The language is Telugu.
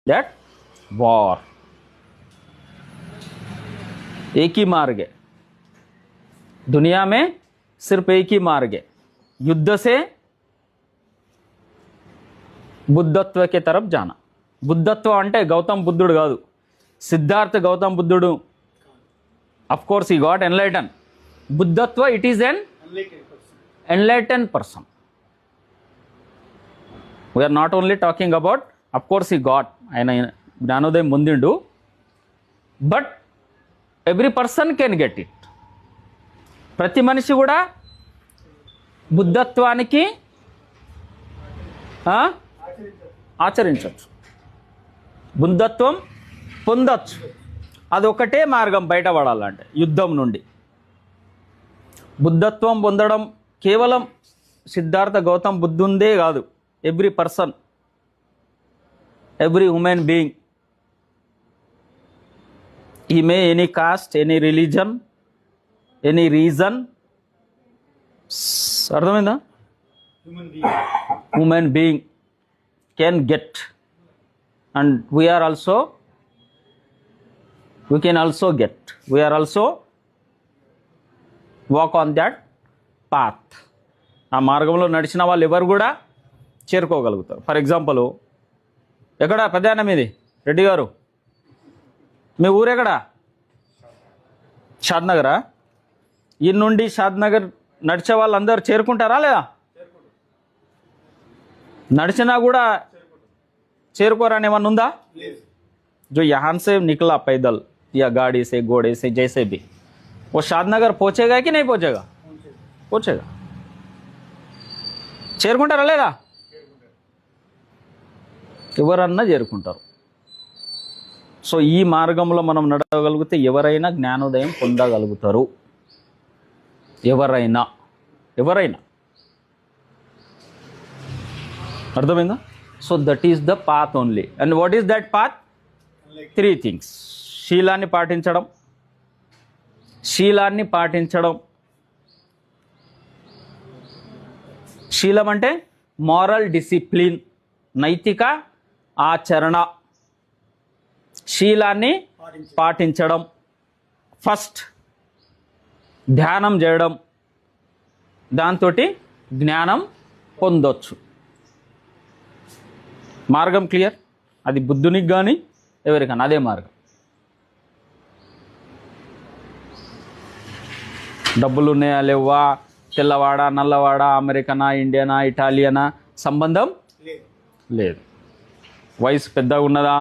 That war. एक ही मार्ग है दुनिया में, सिर्फ एक ही मार्ग है, युद्ध से బుద్ధత్వ के तरफ जाना। బుద్ధత్వ అంటే గౌతమ్ బుద్ధుడు కాదు, సిద్ధార్థ గౌతమ్ బుద్ధుడు. Of course he got enlightened. బుద్ధత్వ it is an enlightened person. We are not only talking about, of course he got, ఆయన జ్ఞానోదయం పొందిండు, but every person can get it. ప్రతి మనిషి కూడా బుద్ధత్వానికి ఆచరించవచ్చు, బుద్ధత్వం పొందొచ్చు. అదొకటే మార్గం బయటపడాలంటే యుద్ధం నుండి. బుద్ధత్వం పొందడం కేవలం సిద్ధార్థ గౌతమ్ బుద్ధుందే కాదు, every person, every human being, ఈ may any caste, any religion, any reason. అర్థమైందా? Human being can get, and we can also get, we are also walk on that path. ఆ మార్గంలో నడిచిన వాళ్ళు ఎవరు కూడా చేరుకోగలుగుతారు. ఫర్ ఎగ్జాంపుల్, ఎక్కడ పెద్దాయన మీది రెడ్డి గారు, మీ ఊరెక్కడ? షాద్నగరా? ఈ నుండి షాద్నగర్ నడిచే వాళ్ళందరూ చేరుకుంటారా లేదా? నడిచినా కూడా చేరుకోరని ఏమన్నా ఉందా? जो यहाँ से निकला पैदल या गाड़ी से, घोड़े से, जैसे भी, वो शादनगर पहुंचेगा कि नहीं पहुंचेगा? पहुंचेगा. చేరుకుంటారా లేదా? ఎవరన్నా చేరుకుంటారు. సో ఈ మార్గంలో మనం నడవగలిగితే ఎవరైనా జ్ఞానోదయం పొందగలుగుతారు. ఎవరైనా అర్థమైందా? So that is the path only. And what is that path? 3 things. శీలాన్ని పాటించడం. శీలం అంటే మారల్ డిసిప్లిన్, నైతిక ఆచరణ. శీలాన్ని పాటించడం. ఫస్ట్ ధ్యానం చేయడం, దాంతో జ్ఞానం పొందొచ్చు. మార్గం క్లియర్? అది బుద్ధునికి కానీ ఎవరికైనా అదే మార్గం. డబ్బులు ఉన్నాయా లేవా, తెల్లవాడా నల్లవాడా, అమెరికనా ఇండియనా ఇటాలియనా సంబంధం లేదు. వయసు పెద్దగా ఉన్నదా